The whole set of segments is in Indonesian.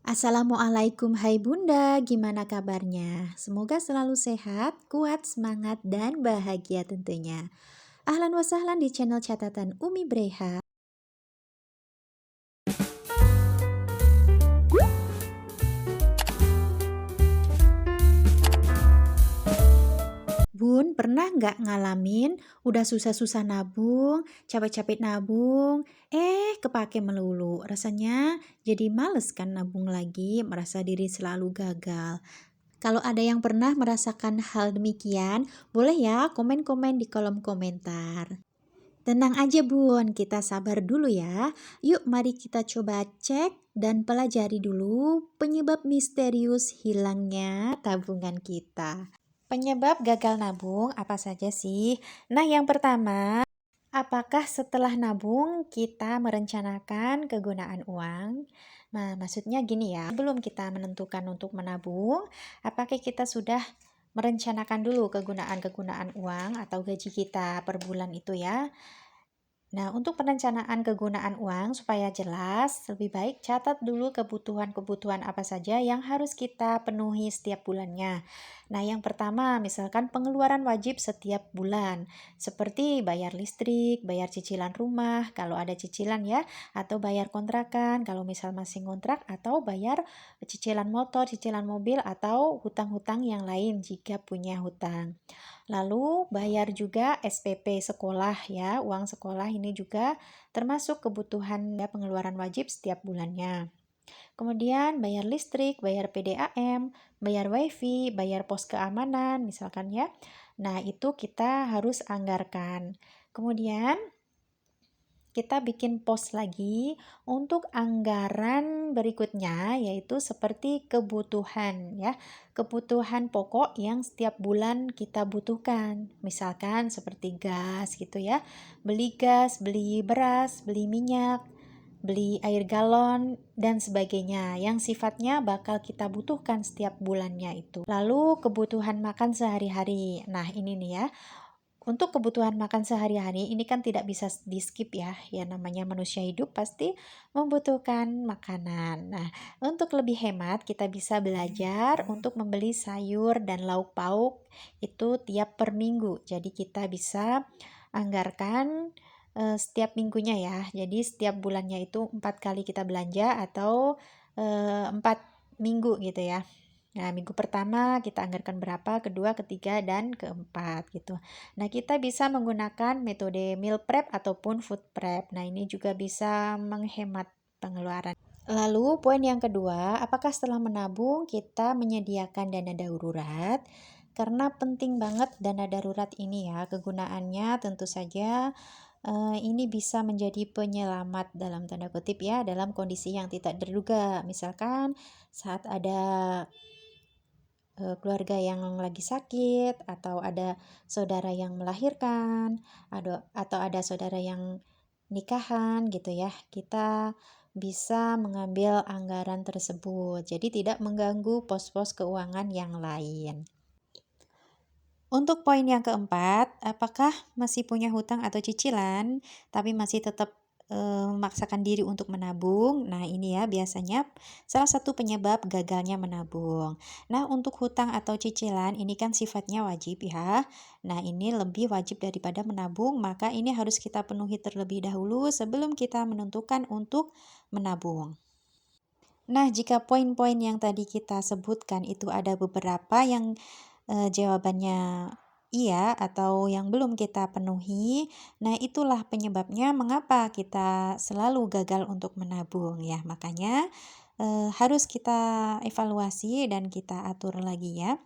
Assalamualaikum, hai Bunda, gimana kabarnya? Semoga selalu sehat, kuat, semangat, dan bahagia tentunya. Ahlan wa sahlan di channel catatan Umi Breha. Bun, pernah nggak ngalamin udah susah-susah nabung, capek-capek nabung, kepake melulu. Rasanya jadi males kan nabung lagi, merasa diri selalu gagal. Kalau ada yang pernah merasakan hal demikian, boleh ya komen-komen di kolom komentar. Tenang aja Bun, kita sabar dulu ya. Yuk mari kita coba cek dan pelajari dulu penyebab misterius hilangnya tabungan kita. Penyebab gagal nabung apa saja sih? Nah, yang pertama, apakah setelah nabung kita merencanakan kegunaan uang? Nah, maksudnya gini ya, sebelum kita menentukan untuk menabung, apakah kita sudah merencanakan dulu kegunaan-kegunaan uang atau gaji kita per bulan itu ya? Nah, untuk perencanaan kegunaan uang supaya jelas, lebih baik catat dulu kebutuhan-kebutuhan apa saja yang harus kita penuhi setiap bulannya. Nah, yang pertama, misalkan pengeluaran wajib setiap bulan, seperti bayar listrik, bayar cicilan rumah, kalau ada cicilan ya, atau bayar kontrakan, kalau misal masih ngontrak, atau bayar cicilan motor, cicilan mobil, atau hutang-hutang yang lain jika punya hutang. Lalu bayar juga SPP sekolah ya, uang sekolah ini juga termasuk kebutuhan ya, pengeluaran wajib setiap bulannya. Kemudian bayar listrik, bayar PDAM, bayar WiFi, bayar pos keamanan misalkan ya. Nah, itu kita harus anggarkan. Kemudian kita bikin pos lagi untuk anggaran berikutnya, yaitu seperti kebutuhan ya, kebutuhan pokok yang setiap bulan kita butuhkan, misalkan seperti gas gitu ya, beli gas, beli beras, beli minyak, beli air galon dan sebagainya yang sifatnya bakal kita butuhkan setiap bulannya itu. Lalu kebutuhan makan sehari-hari. Nah, ini nih ya, untuk kebutuhan makan sehari-hari ini kan tidak bisa di skip ya. Ya namanya manusia hidup pasti membutuhkan makanan. Nah, untuk lebih hemat kita bisa belajar untuk membeli sayur dan lauk pauk itu tiap per minggu. Jadi kita bisa anggarkan setiap minggunya ya. Jadi setiap bulannya itu 4 kali kita belanja atau 4 minggu gitu ya. Nah, minggu pertama kita anggarkan berapa, kedua, ketiga, dan keempat gitu. Nah, kita bisa menggunakan metode meal prep ataupun food prep. Nah, ini juga bisa menghemat pengeluaran. Lalu, poin yang kedua, apakah setelah menabung kita menyediakan dana darurat? Karena penting banget dana darurat ini ya, kegunaannya tentu saja ini bisa menjadi penyelamat dalam tanda kutip ya, dalam kondisi yang tidak terduga. Misalkan saat ada keluarga yang lagi sakit, atau ada saudara yang melahirkan, atau ada saudara yang nikahan gitu ya, kita bisa mengambil anggaran tersebut. Jadi tidak mengganggu pos-pos keuangan yang lain. Untuk poin yang keempat, apakah masih punya hutang atau cicilan, tapi masih tetap memaksakan diri untuk menabung? Nah, ini ya biasanya salah satu penyebab gagalnya menabung. Nah, untuk hutang atau cicilan ini kan sifatnya wajib ya. Nah, ini lebih wajib daripada menabung, maka ini harus kita penuhi terlebih dahulu sebelum kita menentukan untuk menabung. Nah, jika poin-poin yang tadi kita sebutkan itu ada beberapa yang jawabannya iya atau yang belum kita penuhi, nah itulah penyebabnya mengapa kita selalu gagal untuk menabung ya. Makanya harus kita evaluasi dan kita atur lagi ya.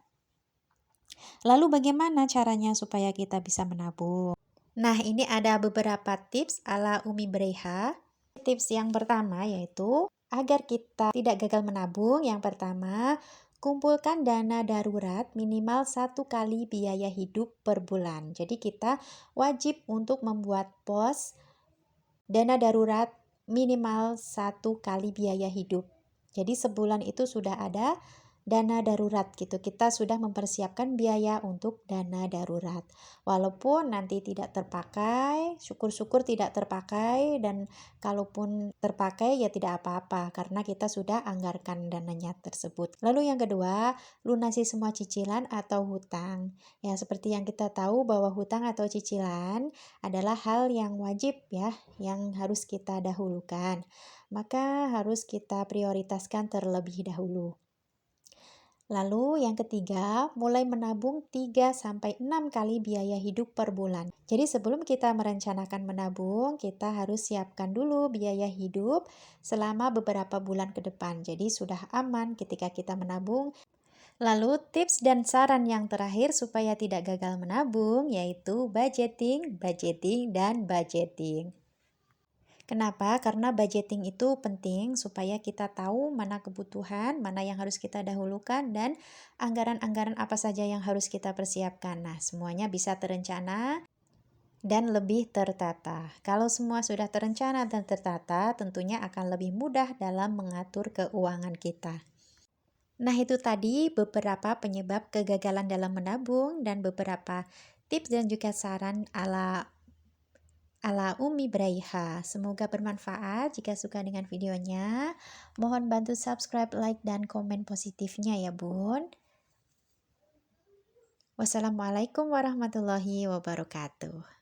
Lalu bagaimana caranya supaya kita bisa menabung? Nah, ini ada beberapa tips ala Umi Breha. Tips yang pertama yaitu agar kita tidak gagal menabung, yang pertama, kumpulkan dana darurat minimal 1 kali biaya hidup per bulan. Jadi kita wajib untuk membuat pos dana darurat minimal 1 kali biaya hidup. Jadi sebulan itu sudah ada dana darurat gitu. Kita sudah mempersiapkan biaya untuk dana darurat. Walaupun nanti tidak terpakai, syukur-syukur tidak terpakai, dan kalaupun terpakai ya tidak apa-apa karena kita sudah anggarkan dananya tersebut. Lalu yang kedua, lunasi semua cicilan atau hutang. Ya, seperti yang kita tahu bahwa hutang atau cicilan adalah hal yang wajib ya, yang harus kita dahulukan. Maka harus kita prioritaskan terlebih dahulu. Lalu yang ketiga, mulai menabung 3-6 kali biaya hidup per bulan. Jadi sebelum kita merencanakan menabung, kita harus siapkan dulu biaya hidup selama beberapa bulan ke depan. Jadi sudah aman ketika kita menabung. Lalu tips dan saran yang terakhir supaya tidak gagal menabung yaitu budgeting, budgeting, dan budgeting. Kenapa? Karena budgeting itu penting supaya kita tahu mana kebutuhan, mana yang harus kita dahulukan, dan anggaran-anggaran apa saja yang harus kita persiapkan. Nah, semuanya bisa terencana dan lebih tertata. Kalau semua sudah terencana dan tertata, tentunya akan lebih mudah dalam mengatur keuangan kita. Nah, itu tadi beberapa penyebab kegagalan dalam menabung dan beberapa tips dan juga saran ala Umi Braiha. Semoga bermanfaat. Jika suka dengan videonya, mohon bantu subscribe, like, dan komen positifnya ya bun. Wassalamualaikum warahmatullahi wabarakatuh.